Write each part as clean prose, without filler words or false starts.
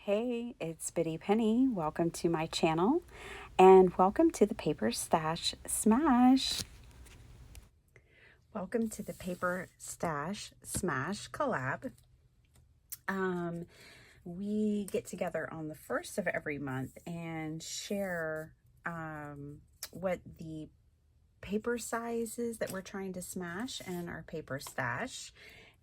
Hey, it's Biddy Penny. Welcome to my channel and welcome to the Paper Stash Smash. Welcome to the Paper Stash Smash collab. We get together on the first of every month and share what the paper size is that we're trying to smash in our paper stash.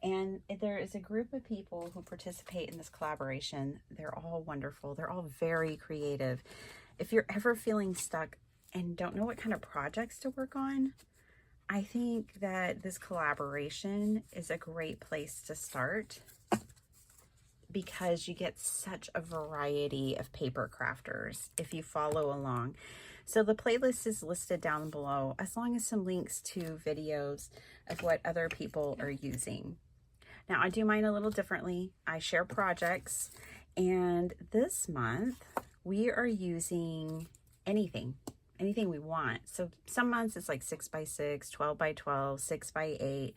And there is a group of people who participate in this collaboration. They're all wonderful. They're all very creative. If you're ever feeling stuck and don't know what kind of projects to work on, I think that this collaboration is a great place to start because you get such a variety of paper crafters if you follow along. So the playlist is listed down below, as long as some links to videos of what other people are using. Now, I do mine a little differently. I share projects, and this month we are using anything we want. So some months it's like 6x6, 12x12, 6x8,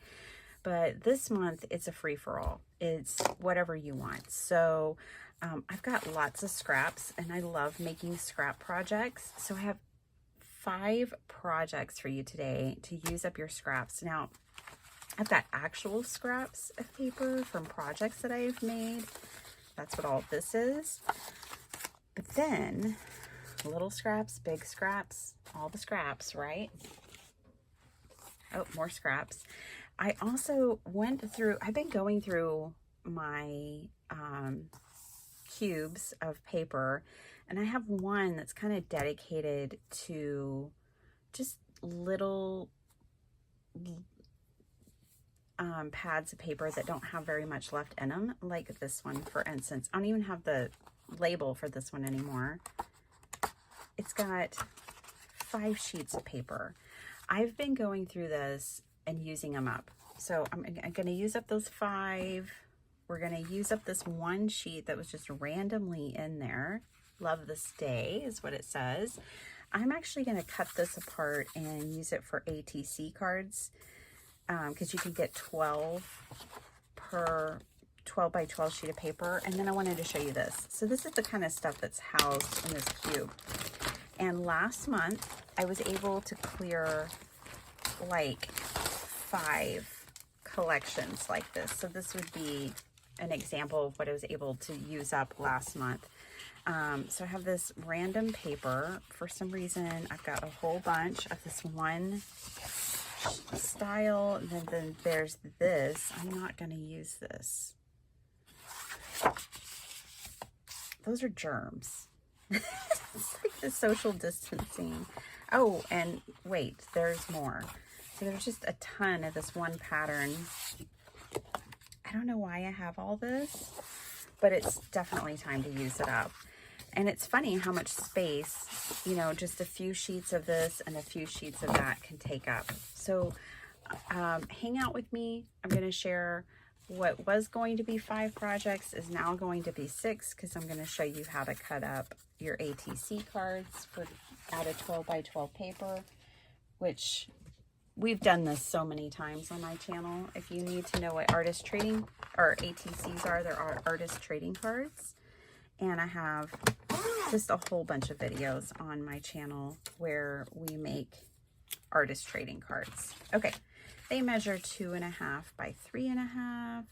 but this month it's a free-for-all. It's whatever you want. So I've got lots of scraps, and I love making scrap projects. So I have 5 projects for you today to use up your scraps. Now, I've got actual scraps of paper from projects that I've made. That's what all of this is. But then, little scraps, big scraps, all the scraps, right? Oh, more scraps. I also went through, I've been going through my cubes of paper, and I have one that's kind of dedicated to just little pads of paper that don't have very much left in them, like this one, for instance. I don't even have the label for this one anymore. It's got 5 sheets of paper. I've been going through this and using them up. So I'm going to use up those 5. We're going to use up this one sheet that was just randomly in there. Love this day is what it says. I'm actually going to cut this apart and use it for ATC cards. Because you can get 12 per 12x12 sheet of paper. And then I wanted to show you this. So this is the kind of stuff that's housed in this cube. And last month I was able to clear like 5 collections like this. So this would be an example of what I was able to use up last month. So I have this random paper. For some reason, I've got a whole bunch of this one style. Then there's this. I'm not going to use this. Those are germs. It's like the social distancing. Oh, and wait, there's more. So there's just a ton of this one pattern. I don't know why I have all this, but it's definitely time to use it up. And it's funny how much space, you know, just a few sheets of this and a few sheets of that can take up. So hang out with me. I'm going to share what was going to be 5 projects is now going to be 6, because I'm going to show you how to cut up your ATC cards out of 12x12 paper, which we've done this so many times on my channel. If you need to know what artist trading or ATCs are, there are artist trading cards. And I have just a whole bunch of videos on my channel where we make artist trading cards. Okay, they measure 2.5 by 3.5.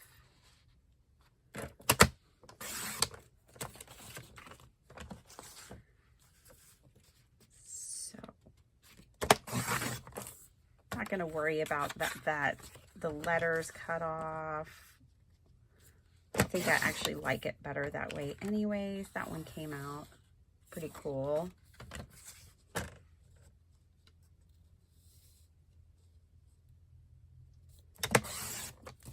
So, not going to worry about that the letters cut off. I think I actually like it better that way anyways. That one came out pretty cool.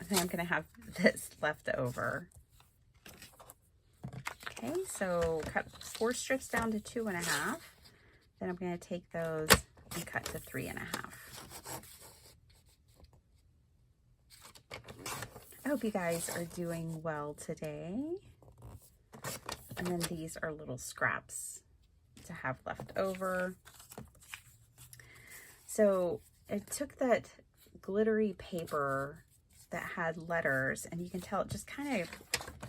I think I'm going to have this left over. Okay, so cut 4 strips down to 2.5. Then I'm going to take those and cut to 3.5. I hope you guys are doing well today. And then these are little scraps to have left over. So I took that glittery paper that had letters, and you can tell it just kind of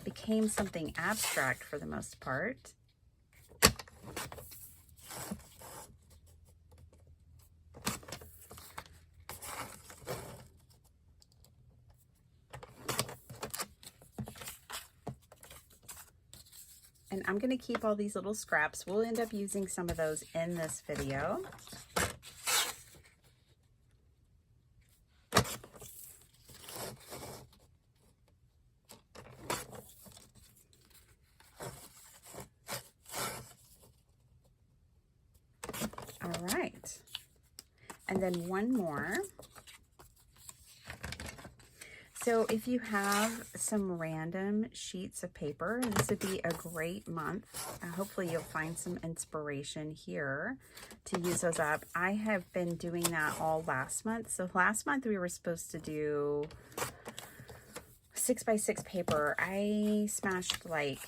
became something abstract for the most part. And I'm going to keep all these little scraps. We'll end up using some of those in this video. All right. And then one more. So if you have some random sheets of paper, this would be a great month. Hopefully you'll find some inspiration here to use those up. I have been doing that all last month. So last month we were supposed to do 6x6 paper. I smashed like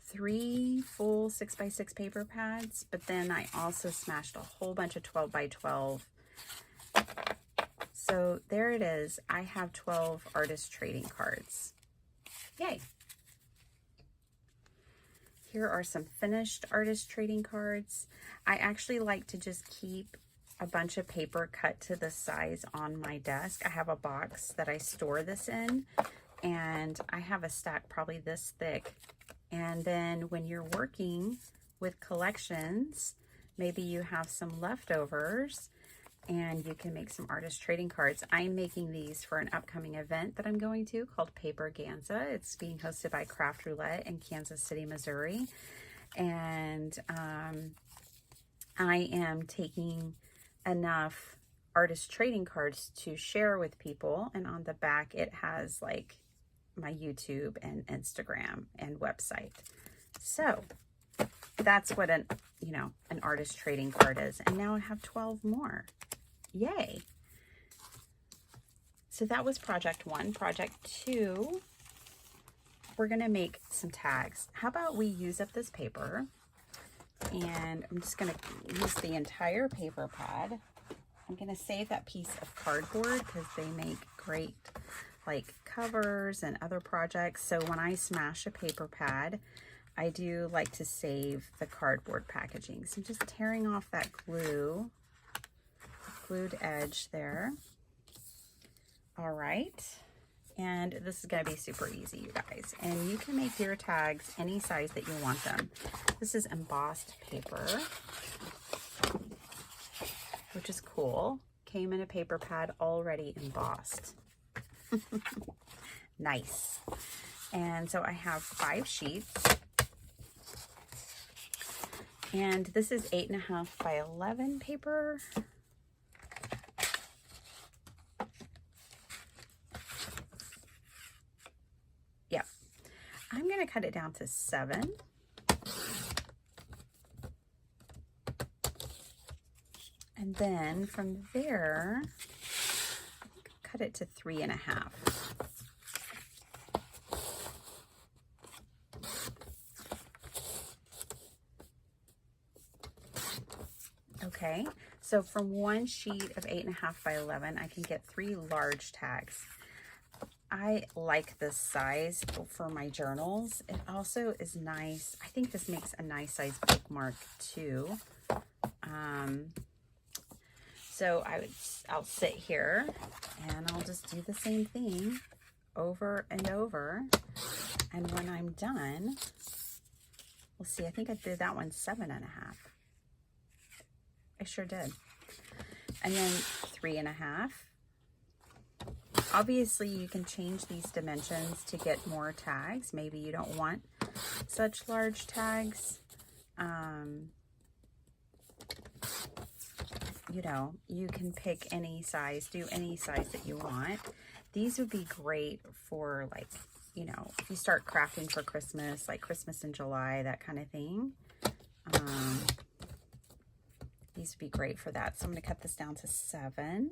3 full 6x6 paper pads, but then I also smashed a whole bunch of 12x12. So there it is. I have 12 artist trading cards. Yay. Here are some finished artist trading cards. I actually like to just keep a bunch of paper cut to the size on my desk. I have a box that I store this in, and I have a stack probably this thick. And then when you're working with collections, maybe you have some leftovers, and you can make some artist trading cards. I'm making these for an upcoming event that I'm going to called Paper Ganza. It's being hosted by Craft Roulette in Kansas City, Missouri. And I am taking enough artist trading cards to share with people. And on the back, it has like my YouTube and Instagram and website. So that's what an artist trading card is. And now I have 12 more. Yay. So that was project 1. Project 2, we're going to make some tags. How about we use up this paper, and I'm just going to use the entire paper pad. I'm going to save that piece of cardboard because they make great like covers and other projects. So when I smash a paper pad, I do like to save the cardboard packaging. So I'm just tearing off that glued edge there. All right. And this is going to be super easy, you guys. And you can make your tags any size that you want them. This is embossed paper, which is cool. Came in a paper pad already embossed. Nice. And so I have 5 sheets. And this is 8.5 by 11 paper. Yep. I'm going to cut it down to 7. And then from there, cut it to 3.5. Okay, so from one sheet of 8.5 by 11, I can get 3 large tags. I like this size for my journals. It also is nice. I think this makes a nice size bookmark too. So I'll sit here and I'll just do the same thing over and over. And when I'm done, we'll see, I think I did that one 7.5. I sure did. And then 3.5. Obviously, you can change these dimensions to get more tags. Maybe you don't want such large tags. You know, you can pick any size, do any size that you want. These would be great for, like, you know, if you start crafting for Christmas, like Christmas in July, that kind of thing. These would be great for that. So I'm going to cut this down to 7.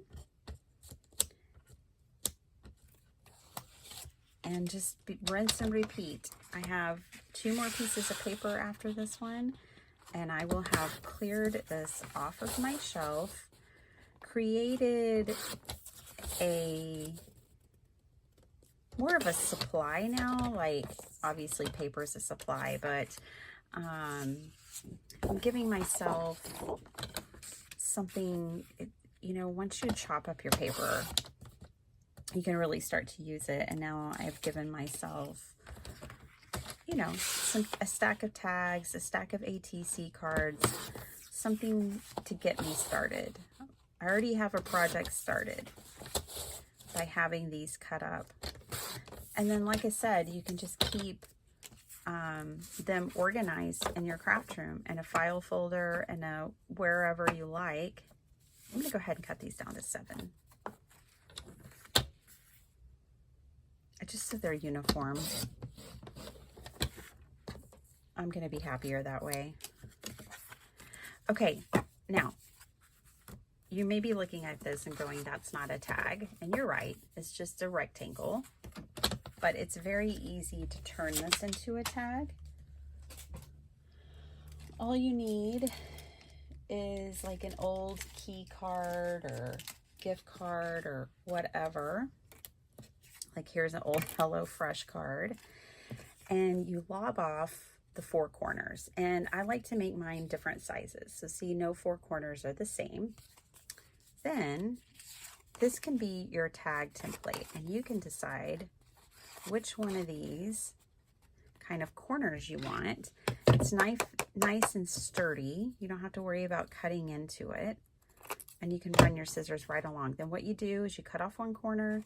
And just rinse and repeat. I have 2 more pieces of paper after this one, and I will have cleared this off of my shelf, created a more of a supply now. Like, obviously paper is a supply, but I'm giving myself something, you know, once you chop up your paper, you can really start to use it. And now I've given myself, you know, a stack of tags, a stack of ATC cards, something to get me started. I already have a project started by having these cut up. And then, like I said, you can just keep them organized in your craft room, in a file folder, and wherever you like. I'm going to go ahead and cut these down to 7. Just so they're uniform. I'm going to be happier that way. Okay, now, you may be looking at this and going, that's not a tag. And you're right, it's just a rectangle. But it's very easy to turn this into a tag. All you need is like an old key card or gift card or whatever. Like, here's an old HelloFresh card. And you lob off the 4 corners. And I like to make mine different sizes. So see, no 4 corners are the same. Then this can be your tag template, and you can decide which one of these kind of corners you want. It's nice and sturdy. You don't have to worry about cutting into it, and you can run your scissors right along. Then what you do is you cut off one corner,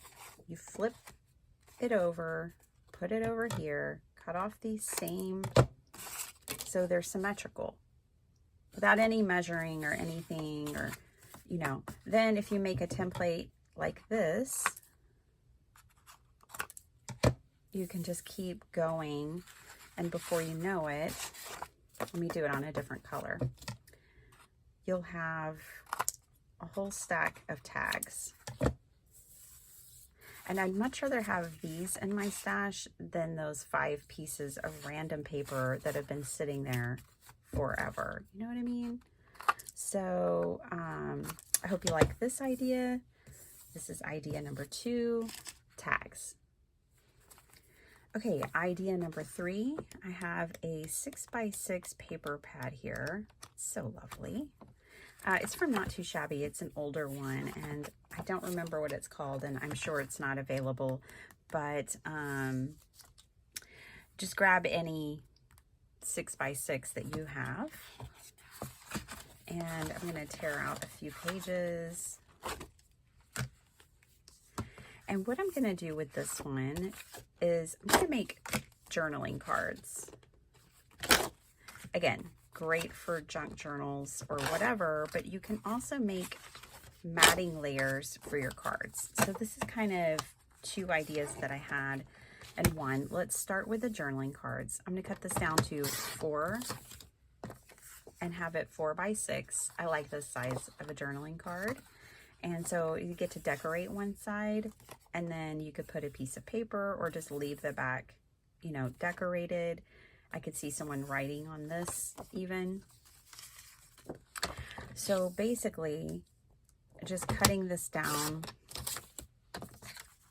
you flip it over, put it over here, cut off these same, so they're symmetrical without any measuring or anything, or, you know. Then if you make a template like this, you can just keep going, and before you know it, let me do it on a different color, you'll have a whole stack of tags. And I'd much rather have these in my stash than those 5 pieces of random paper that have been sitting there forever. You know what I mean? So I hope you like this idea. This is idea number 2, tags. Okay, idea number 3, I have a 6x6 paper pad here. It's so lovely. It's from Not Too Shabby. It's an older one, and I don't remember what it's called, and I'm sure it's not available, but just grab any 6x6 that you have. And I'm going to tear out a few pages. And what I'm going to do with this one is I'm going to make journaling cards. Again, great for junk journals or whatever, but you can also make matting layers for your cards. So this is kind of 2 ideas that I had in one. Let's start with the journaling cards. I'm going to cut this down to 4 and have it 4x6. I like this size of a journaling card. And so you get to decorate one side, and then you could put a piece of paper or just leave the back, you know, decorated. I could see someone writing on this even. So basically, just cutting this down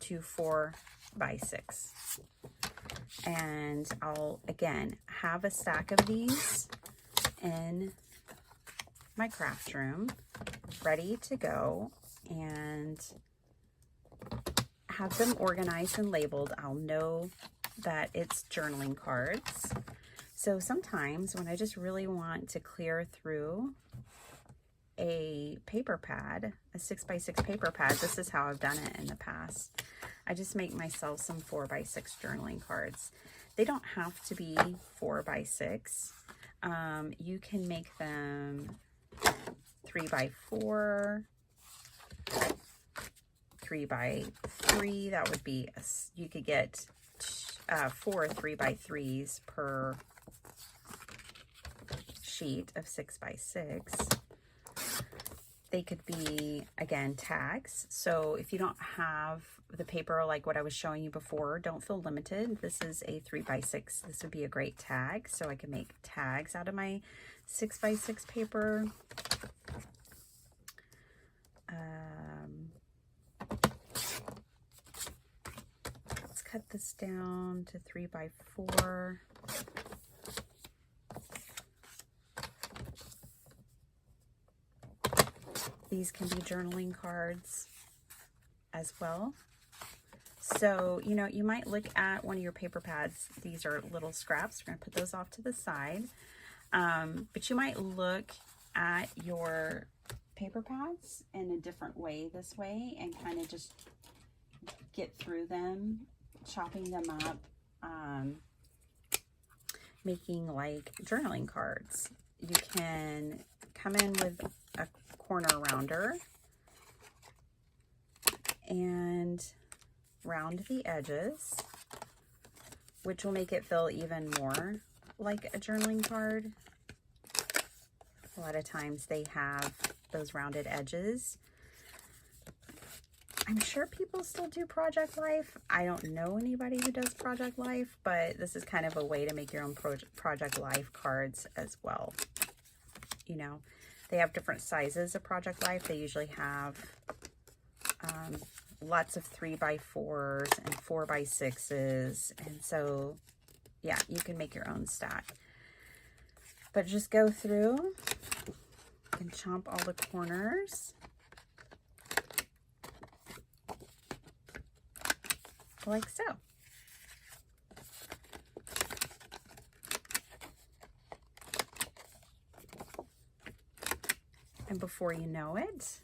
to 4x6. And I'll, again, have a stack of these in my craft room, ready to go, and have them organized and labeled. I'll know that it's journaling cards. So sometimes when I just really want to clear through a paper pad, a 6x6 paper pad, this is how I've done it in the past. I just make myself some 4x6 journaling cards. They don't have to be 4x6. You can make them 3x4, 3x3. That would be, you could get 4 3x3s per sheet of 6x6. They could be, again, tags. So if you don't have the paper like what I was showing you before, don't feel limited. This is a 3x6. This would be a great tag. So I can make tags out of my 6x6 paper. Let's cut cut this down to 3 by 4. These can be journaling cards as well. So, you know, you might look at one of your paper pads. These are little scraps. We're going to put those off to the side. But you might look at your paper pads in a different way this way and kind of just get through them, chopping them up, making like journaling cards. You can come in with a corner rounder and round the edges, which will make it feel even more like a journaling card. A lot of times they have those rounded edges. I'm sure people still do Project Life. I don't know anybody who does Project Life, but this is kind of a way to make your own Project Life cards as well. You know, they have different sizes of Project Life. They usually have lots of 3 by 4s and 4 by 6s. And so, yeah, you can make your own stack. But just go through and chomp all the corners. Like so. And before you know it,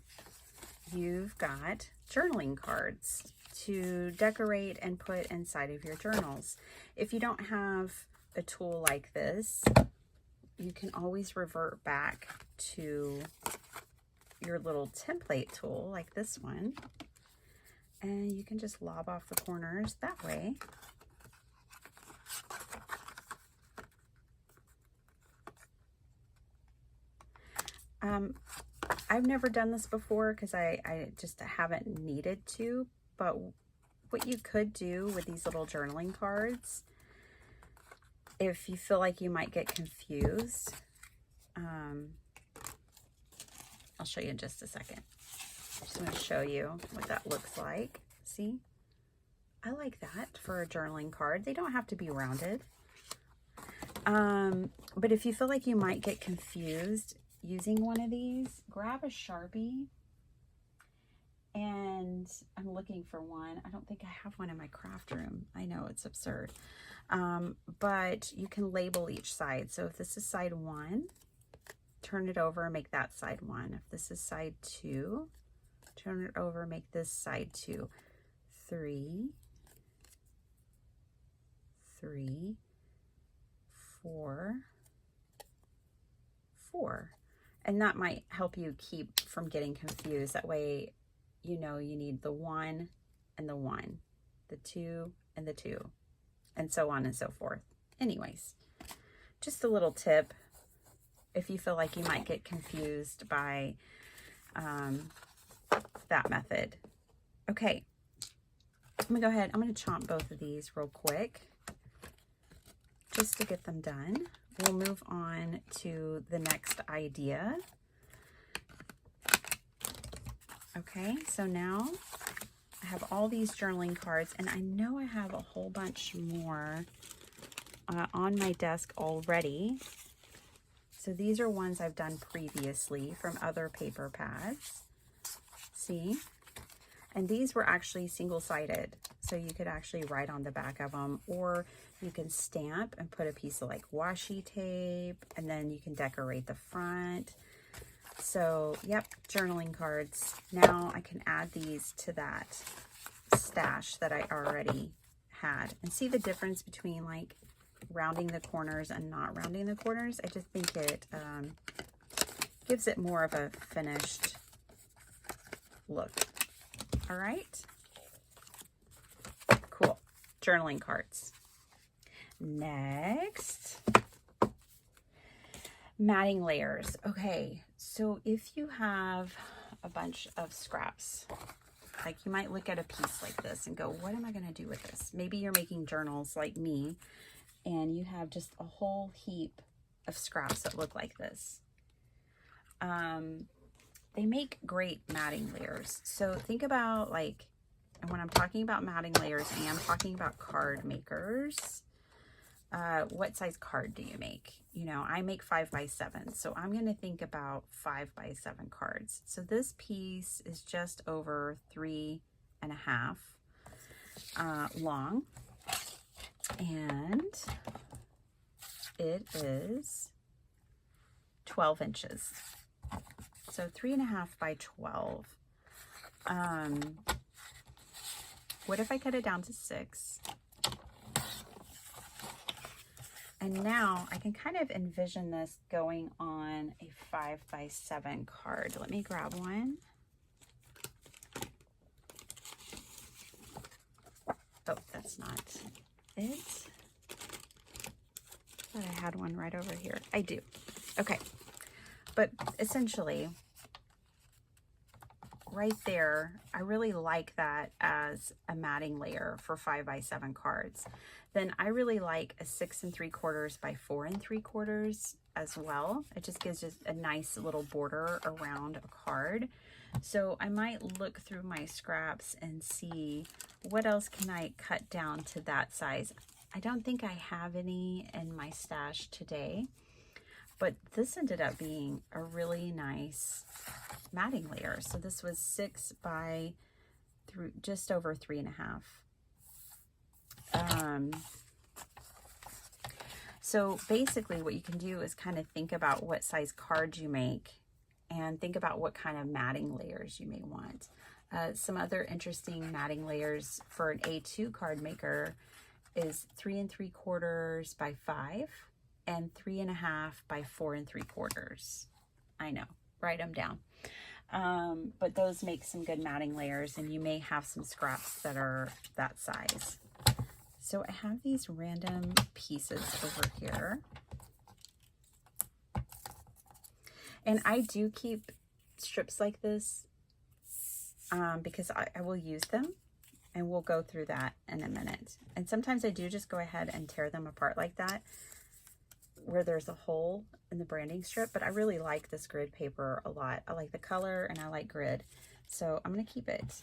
you've got journaling cards to decorate and put inside of your journals. If you don't have a tool like this, you can always revert back to your little template tool like this one. And you can just lob off the corners that way. I've never done this before because I just haven't needed to, but what you could do with these little journaling cards, if you feel like you might get confused, I'll show you in just a second. I just want to show you what that looks like. See? I like that for a journaling card. They don't have to be rounded. But if you feel like you might get confused using one of these, grab a Sharpie. And I'm looking for one. I don't think I have one in my craft room. I know, it's absurd. But you can label each side. So if this is side 1, turn it over and make that side 1. If this is side 2, turn it over, make this side 2. 3, 3, 4, 4. And that might help you keep from getting confused. That way, you know, you need the 1 and the 1, the 2 and the 2, and so on and so forth. Anyways, just a little tip if you feel like you might get confused by that method. Okay, I'm gonna go ahead. I'm gonna chomp both of these real quick just to get them done. We'll move on to the next idea. Okay, so now I have all these journaling cards, and I know I have a whole bunch more on my desk already. So these are ones I've done previously from other paper pads. See? And these were actually single-sided, so you could actually write on the back of them, or you can stamp and put a piece of like washi tape, and then you can decorate the front. So, yep, journaling cards. Now I can add these to that stash that I already had. And see the difference between like rounding the corners and not rounding the corners? I just think it gives it more of a finished look. All right. Cool. Journaling cards. Next, matting layers. Okay, so if you have a bunch of scraps, like you might look at a piece like this and go, what am I going to do with this? Maybe you're making journals like me and you have just a whole heap of scraps that look like this. They make great matting layers. So think about like And when I'm talking about matting layers, I am talking about card makers. What size card do you make? You know, I make 5x7, so I'm going to think about 5x7 cards. So this piece is just over 3.5 long, and it is 12 inches. So 3.5 by 12. What if I cut it down to 6? And now I can kind of envision this going on a 5x7 card. Let me grab one. Oh, that's not it. I thought I had one right over here. I do. Okay. But essentially, right there, I really like that as a matting layer for 5x7 cards. Then I really like a 6 3/4 by 4 3/4 as well. It just gives us a nice little border around a card. So I might look through my scraps and see what else can I cut down to that size. I don't think I have any in my stash today, but this ended up being a really nice matting layer. So this was 6 by just over 3.5. So basically what you can do is kind of think about what size cards you make and think about what kind of matting layers you may want. Some other interesting matting layers for an A2 card maker is 3 3/4 by 5 and 3.5 by 4 3/4. I know, write them down. But those make some good matting layers, and you may have some scraps that are that size. So I have these random pieces over here. And I do keep strips like this because I will use them, and we'll go through that in a minute. And sometimes I do just go ahead and tear them apart like that, where there's a hole in the branding strip, but I really like this grid paper a lot. I like the color and I like grid, so I'm going to keep it.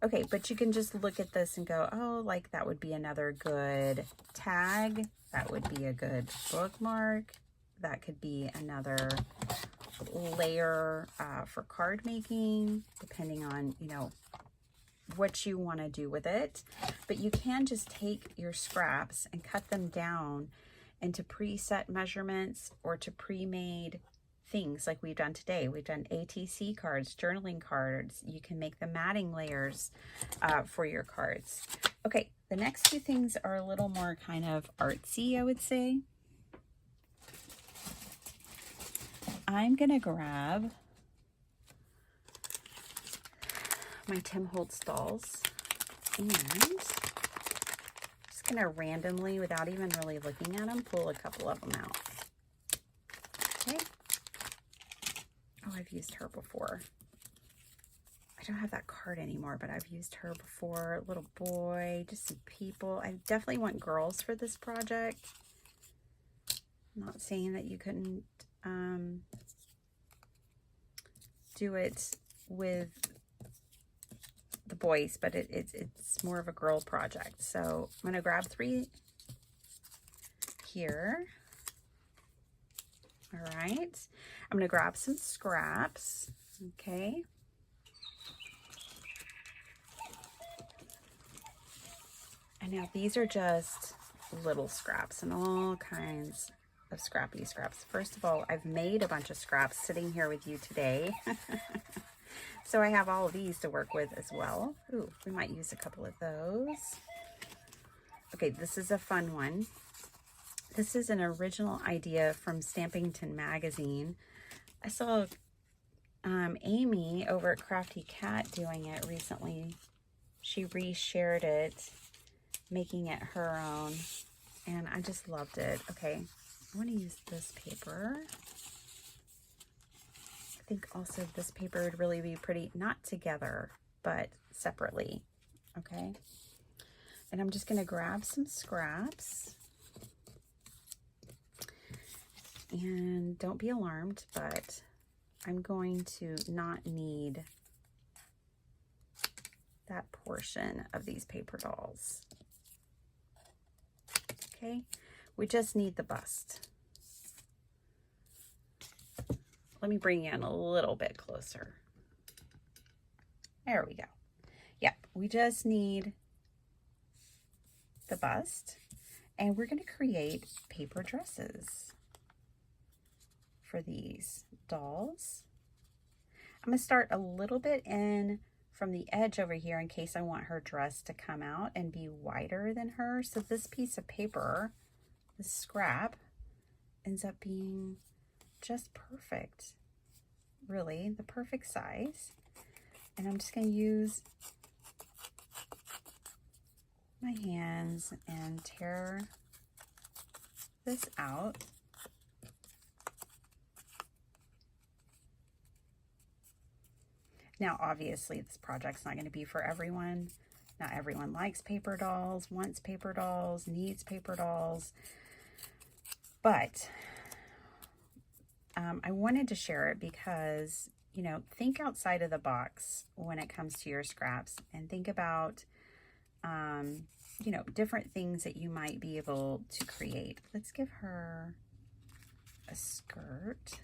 Okay, but you can just look at this and go, oh, like that would be another good tag. That would be a good bookmark. That could be another layer for card making, depending on, you know, what you want to do with it. But you can just take your scraps and cut them down into preset measurements or to pre-made things like we've done today. We've done ATC cards, journaling cards. You can make the matting layers for your cards. Okay, the next two things are a little more kind of artsy, I would say. I'm gonna grab my Tim Holtz dolls and just gonna randomly, without even really looking at them, pull a couple of them out. Okay. Oh, I've used her before. I don't have that card anymore, but I've used her before. Little boy, just some people. I definitely want girls for this project. I'm not saying that you couldn't do it with the boys, but it's more of a girl project. So I'm going to grab 3 here. All right. I'm going to grab some scraps. Okay. And now these are just little scraps and all kinds of scrappy scraps. First of all, I've made a bunch of scraps sitting here with you today. So I have all of these to work with as well. Ooh, we might use a couple of those. Okay, this is a fun one. This is an original idea from Stampington Magazine. I saw Amy over at Crafty Cat doing it recently. She reshared it, making it her own, and I just loved it. Okay, I want to use this paper. I think also this paper would really be pretty, not together, but separately. Okay, and I'm just going to grab some scraps. And don't be alarmed, but I'm going to not need that portion of these paper dolls. Okay, we just need the bust. Let me bring you in a little bit closer. There we go. Yep, we just need the bust, and we're going to create paper dresses for these dolls. I'm going to start a little bit in from the edge over here in case I want her dress to come out and be wider than her. So this piece of paper, this scrap, ends up being just perfect. Really, the perfect size. And I'm just going to use my hands and tear this out. Now, obviously, this project's not going to be for everyone. Not everyone likes paper dolls, wants paper dolls, needs paper dolls. But I wanted to share it because, you know, think outside of the box when it comes to your scraps, and think about, you know, different things that you might be able to create. Let's give her a skirt.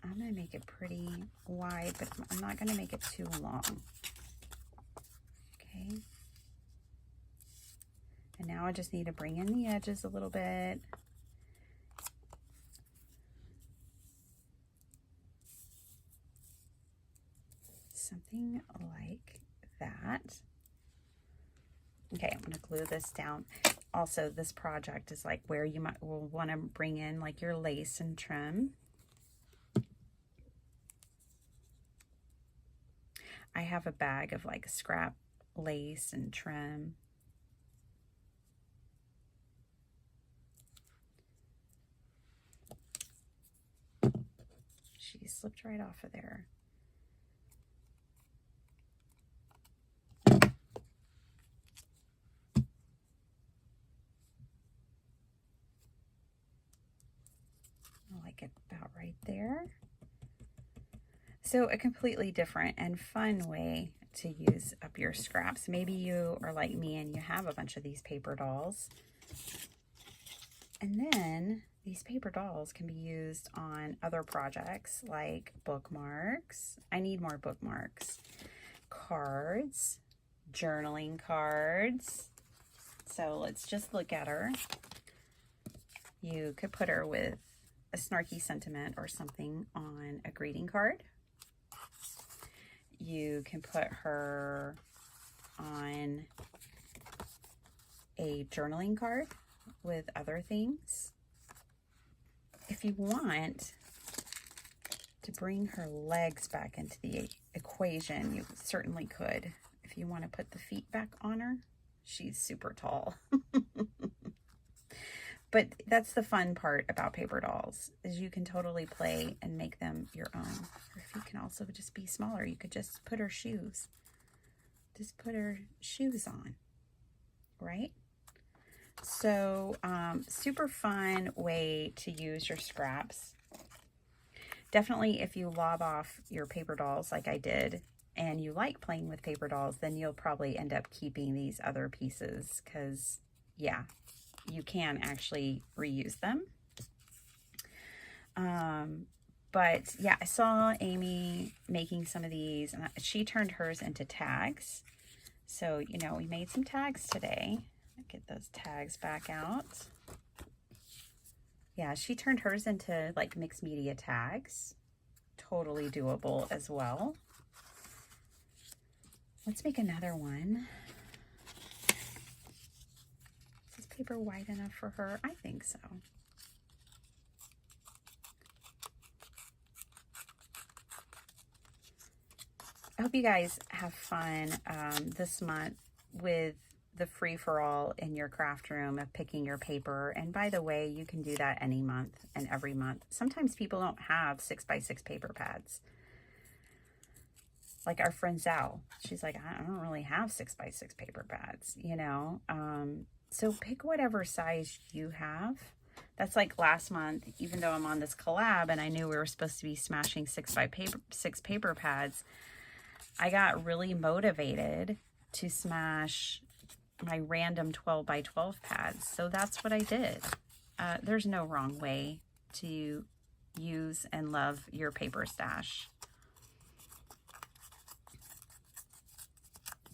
I'm going to make it pretty wide, but I'm not going to make it too long. Okay. And now I just need to bring in the edges a little bit. Something like that. Okay, I'm going to glue this down. Also, this project is like where you will want to bring in like your lace and trim. I have a bag of like scrap lace and trim. She slipped right off of there. I like it about right there. So a completely different and fun way to use up your scraps. Maybe you are like me and you have a bunch of these paper dolls. And then these paper dolls can be used on other projects like bookmarks. I need more bookmarks. Cards, journaling cards. So let's just look at her. You could put her with a snarky sentiment or something on a greeting card. You can put her on a journaling card with other things. If you want to bring her legs back into the equation, you certainly could. If you want to put the feet back on her, she's super tall. But that's the fun part about paper dolls, is you can totally play and make them your own. Or if you can also just be smaller, you could just put her shoes. Just put her shoes on, right? So super fun way to use your scraps. Definitely if you lob off your paper dolls like I did, and you like playing with paper dolls, then you'll probably end up keeping these other pieces because, yeah, you can actually reuse them. But yeah, I saw Amy making some of these, and she turned hers into tags. So, you know, we made some tags today. Get those tags back out. Yeah, she turned hers into like mixed media tags. Totally doable as well. Let's make another one. Is this paper wide enough for her? I think so. I hope you guys have fun this month with the free-for-all in your craft room of picking your paper. And by the way, you can do that any month and every month. Sometimes people don't have 6x6 paper pads. Like our friend Zal, she's like, I don't really have 6x6 paper pads, you know. So pick whatever size you have. That's like last month, even though I'm on this collab and I knew we were supposed to be smashing 6 paper pads, I got really motivated to smash my random 12 by 12 pads. So that's what I did. There's no wrong way to use and love your paper stash.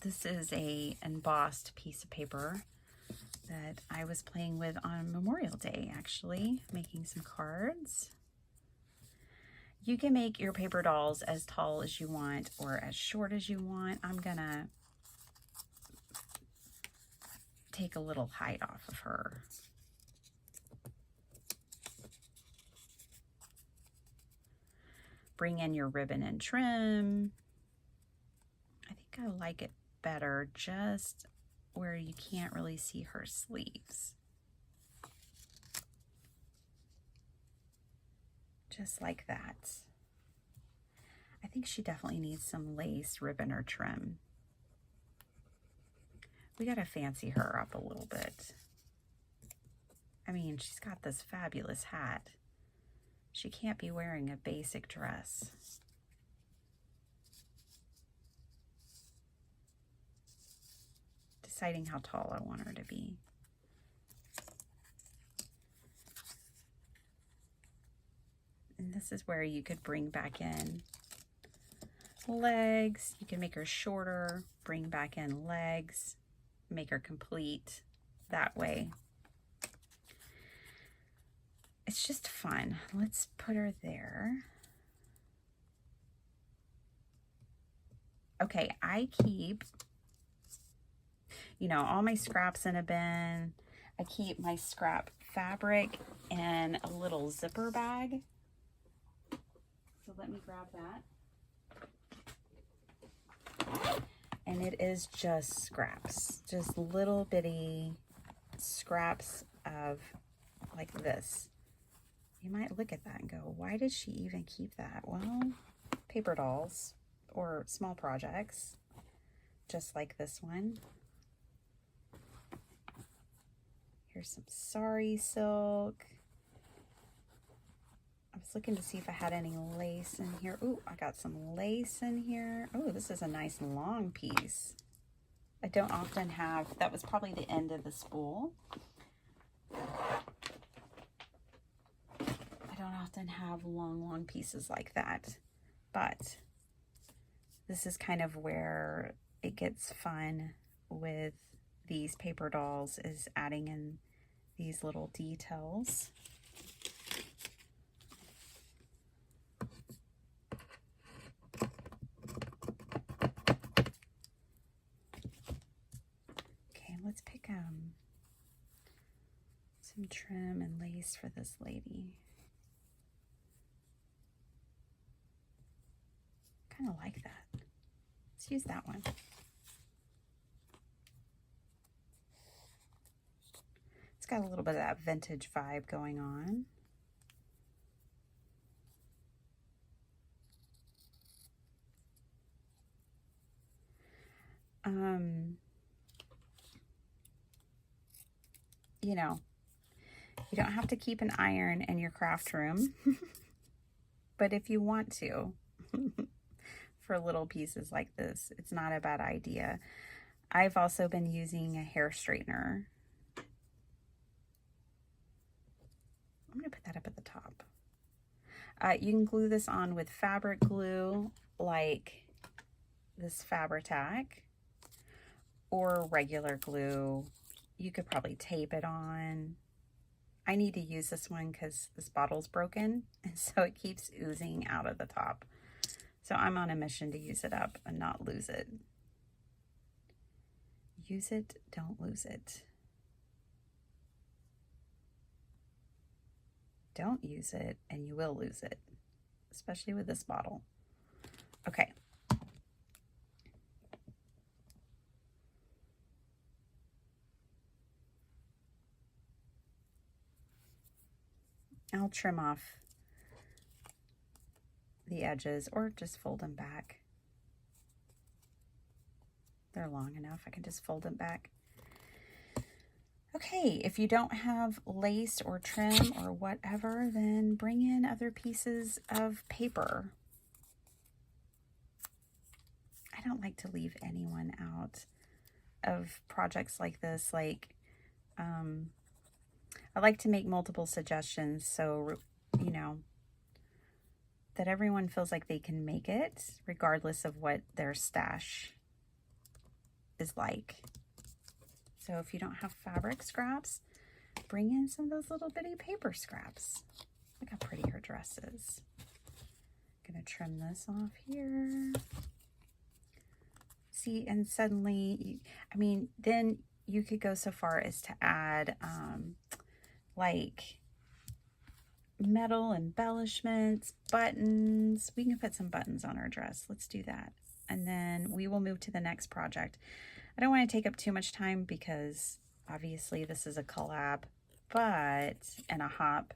This is a embossed piece of paper that I was playing with on Memorial Day, actually, making some cards. You can make your paper dolls as tall as you want or as short as you want. I'm gonna take a little height off of her. Bring in your ribbon and trim. I think I like it better just where you can't really see her sleeves. Just like that. I think she definitely needs some lace, ribbon, or trim. We gotta fancy her up a little bit. I mean, she's got this fabulous hat. She can't be wearing a basic dress. Deciding how tall I want her to be. And this is where you could bring back in legs. You can make her shorter, bring back in legs, make her complete that way. It's just fun. Let's put her there. Okay, I keep, you know, all my scraps in a bin. I keep my scrap fabric in a little zipper bag. So let me grab that. And it is just scraps, just little bitty scraps of like this. You might look at that and go, why did she even keep that? Well, paper dolls or small projects, just like this one. Here's some sari silk. I was looking to see if I had any lace in here. Ooh, I got some lace in here. Oh, this is a nice long piece. I don't often have, that was probably the end of the spool. I don't often have long pieces like that, but this is kind of where it gets fun with these paper dolls, is adding in these little details. Okay, let's pick some trim and lace for this lady. Kind of like that. Let's use that one. It's got a little bit of that vintage vibe going on. You know, you don't have to keep an iron in your craft room, but if you want to, for little pieces like this, it's not a bad idea. I've also been using a hair straightener. I'm gonna put that up at the top. You can glue this on with fabric glue, like this Fabri-Tac, or regular glue. You could probably tape it on. I need to use this one because this bottle's broken, and so it keeps oozing out of the top. So I'm on a mission to use it up and not lose it. Use it, don't lose it. Don't use it and you will lose it, especially with this bottle. Okay. I'll trim off the edges or just fold them back. They're long enough. I can just fold them back. Okay, if you don't have lace or trim or whatever, then bring in other pieces of paper. I don't like to leave anyone out of projects like this. Like, I like to make multiple suggestions so, you know, that everyone feels like they can make it regardless of what their stash is like. So if you don't have fabric scraps, bring in some of those little bitty paper scraps. Look how pretty her dress is. I'm gonna trim this off here. See, and suddenly, I mean, then you could go so far as to add like metal embellishments, buttons. We can put some buttons on our dress. Let's do that. And then we will move to the next project. I don't want to take up too much time because obviously this is a collab, and a hop.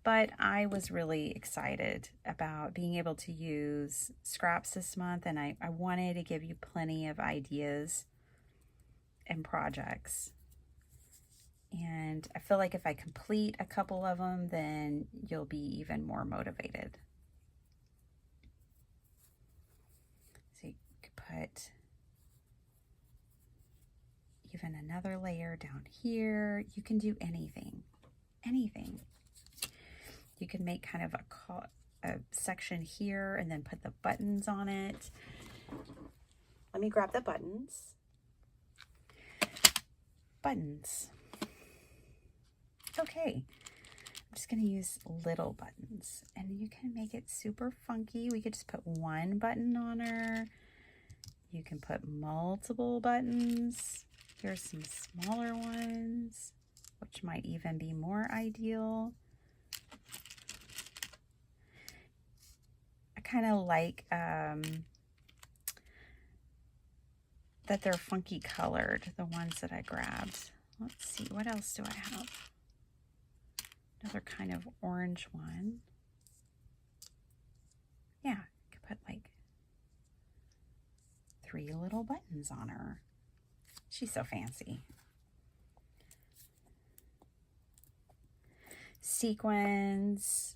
But I was really excited about being able to use scraps this month, and I wanted to give you plenty of ideas and projects. And I feel like if I complete a couple of them, then you'll be even more motivated. So you could put even another layer down here. You can do anything, anything. You can make kind of a section here and then put the buttons on it. Let me grab the buttons. Buttons. Okay, I'm just going to use little buttons, and you can make it super funky. We could just put one button on her. You can put multiple buttons. Here's some smaller ones, which might even be more ideal. I kind of like that they're funky colored, the ones that I grabbed. Let's see, what else do I have? Another kind of orange one. Yeah, I could put like 3 little buttons on her. She's so fancy. Sequins.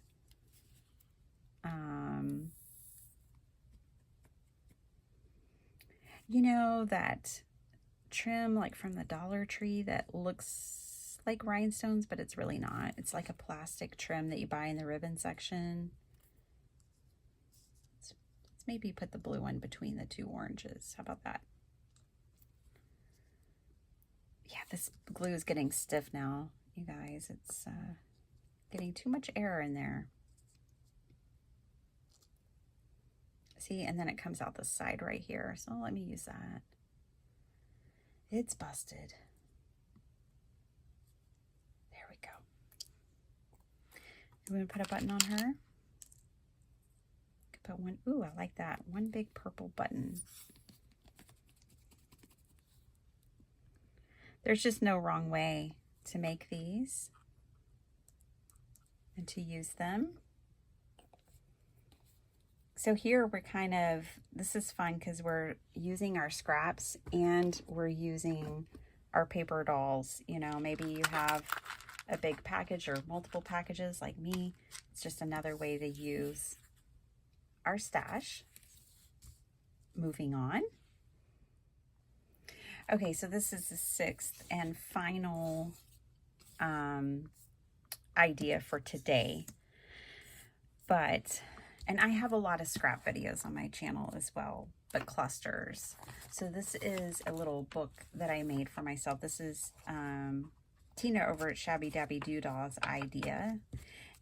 You know, that trim like from the Dollar Tree that looks like rhinestones, but it's really not. It's like a plastic trim that you buy in the ribbon section. Let's maybe put the blue one between the 2 oranges. How about that? Yeah, this glue is getting stiff now, you guys. It's getting too much air in there. See, and then it comes out the side right here. So let me use that. It's busted. There we go. You want to put a button on her? Could put one. Ooh, I like that. One big purple button. There's just no wrong way to make these and to use them. So here we're kind of, this is fun because we're using our scraps and we're using our paper dolls. You know, maybe you have a big package or multiple packages like me. It's just another way to use our stash. Moving on. Okay, so this is the 6th and final idea for today. And I have a lot of scrap videos on my channel as well, but clusters. So this is a little book that I made for myself. This is Tina over at Shabby Dabby Doodah's idea.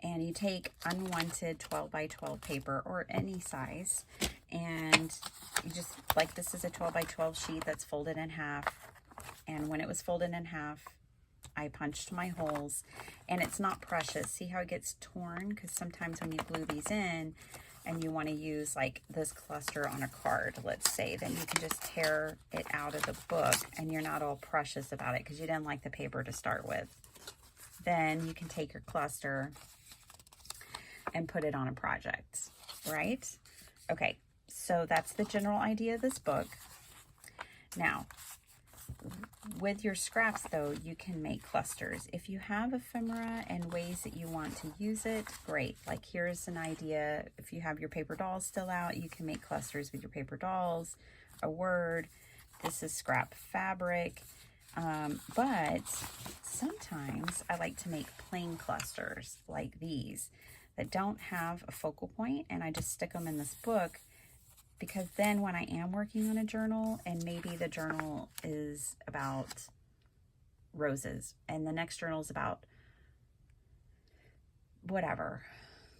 And you take unwanted 12 by 12 paper or any size, and you just, like, this is a 12 by 12 sheet that's folded in half. And when it was folded in half, I punched my holes, and it's not precious. See how it gets torn? Because sometimes when you glue these in and you want to use like this cluster on a card, let's say, then you can just tear it out of the book and you're not all precious about it because you didn't like the paper to start with. Then you can take your cluster and put it on a project, right? Okay, so that's the general idea of this book. Now, With your scraps though, you can make clusters. If you have ephemera and ways that you want to use it, great. Like here's an idea. If you have your paper dolls still out, you can make clusters with your paper dolls, a word. This is scrap fabric. But sometimes I like to make plain clusters like these that don't have a focal point, and I just stick them in this book, because then when I am working on a journal, and maybe the journal is about roses and the next journal is about whatever,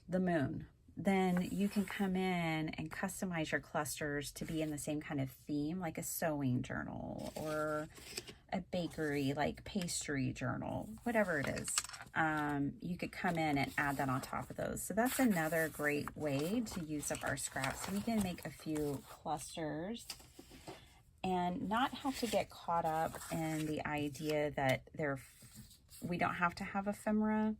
the moon, then you can come in and customize your clusters to be in the same kind of theme, like a sewing journal or a bakery, like pastry journal, whatever it is. You could come in and add that on top of those. So that's another great way to use up our scraps. We can make a few clusters and not have to get caught up in the idea that we don't have to have ephemera.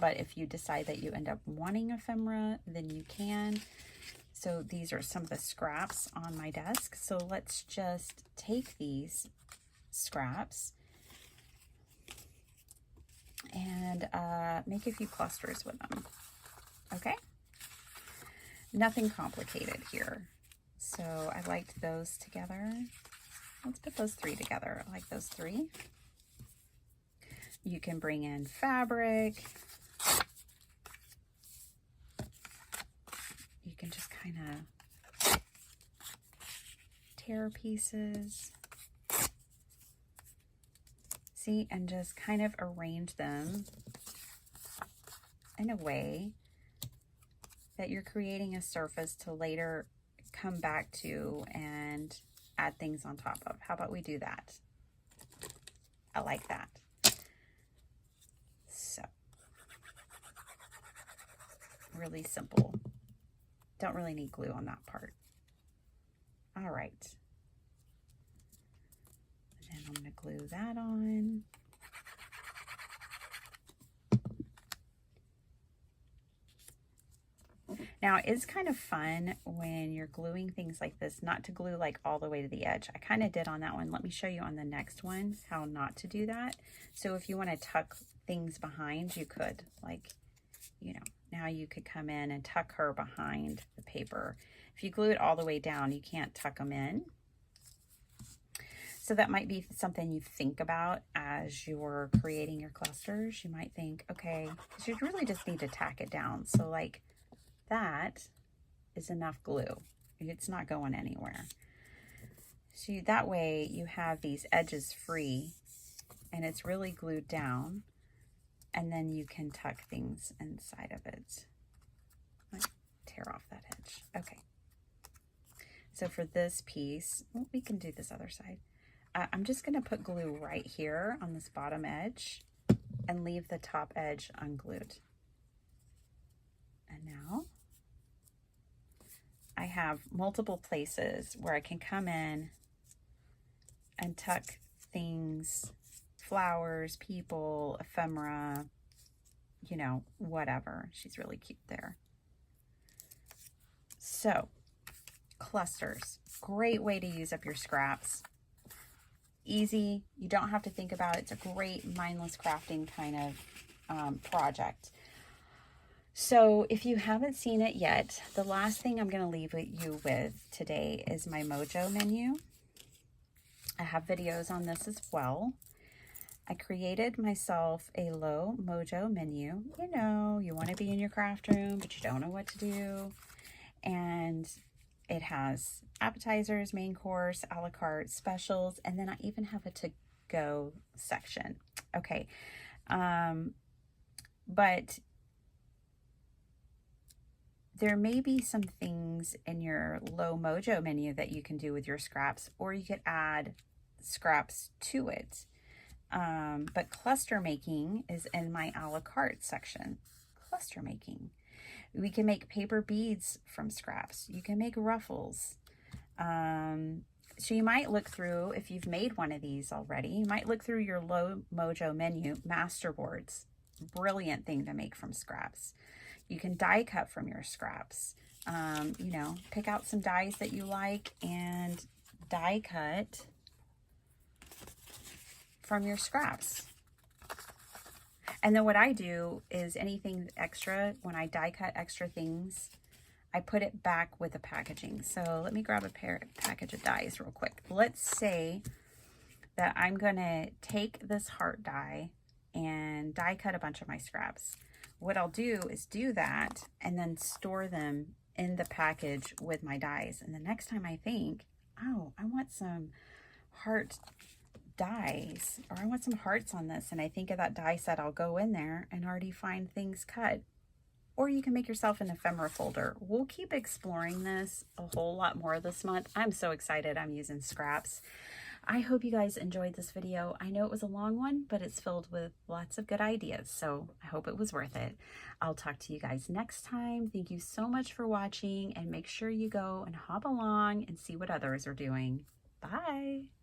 But if you decide that you end up wanting ephemera, then you can. So these are some of the scraps on my desk. So let's just take these scraps and make a few clusters with them. Okay? Nothing complicated here. So I liked those together. Let's put those three together. I like those three. You can bring in fabric. You can just kind of tear pieces. See, and just kind of arrange them in a way that you're creating a surface to later come back to and add things on top of. How about we do that? I like that. So, really simple. Don't really need glue on that part. All right. And I'm going to glue that on. Now, it's kind of fun when you're gluing things like this, not to glue like all the way to the edge. I kind of did on that one. Let me show you on the next one how not to do that. So if you want to tuck things behind, you could, like, you know, now you could come in and tuck her behind the paper. If you glue it all the way down, you can't tuck them in. So that might be something you think about as you're creating your clusters. You might think, okay, because you really just need to tack it down. So like that is enough glue. It's not going anywhere. So that way you have these edges free and it's really glued down. And then you can tuck things inside of it. Like tear off that edge. Okay. So for this piece, well, we can do this other side. I'm just going to put glue right here on this bottom edge and leave the top edge unglued. And now I have multiple places where I can come in and tuck things, flowers, people, ephemera, you know, whatever. She's really cute there. So, clusters, great way to use up your scraps. Easy, you don't have to think about it. It's a great mindless crafting kind of project. So if you haven't seen it yet, the last thing I'm going to leave you with today is my Mojo menu. I have videos on this as well. I created myself a low Mojo menu. You know, you want to be in your craft room, but you don't know what to do. And it has appetizers, main course, a la carte, specials, and then I even have a to-go section. Okay, but there may be some things in your low Mojo menu that you can do with your scraps, or you could add scraps to it. But cluster making is in my a la carte section. Cluster making. We can make paper beads from scraps. You can make ruffles. So you might look through, if you've made one of these already, you might look through your low Mojo menu, masterboards. Brilliant thing to make from scraps. You can die cut from your scraps. You know, pick out some dies that you like and die cut from your scraps. And then what I do is anything extra, when I die cut extra things, I put it back with the packaging. So let me grab a package of dies real quick. Let's say that I'm gonna take this heart die and die cut a bunch of my scraps. What I'll do is do that and then store them in the package with my dies. And the next time I think, oh, I want some heart dies, or I want some hearts on this, and I think of that die set, I'll go in there and already find things cut. Or you can make yourself an ephemera folder. We'll keep exploring this a whole lot more this month. I'm so excited I'm using scraps. I hope you guys enjoyed this video. I know it was a long one, but it's filled with lots of good ideas, so I hope it was worth it. I'll talk to you guys next time. Thank you so much for watching, and make sure you go and hop along and see what others are doing. Bye.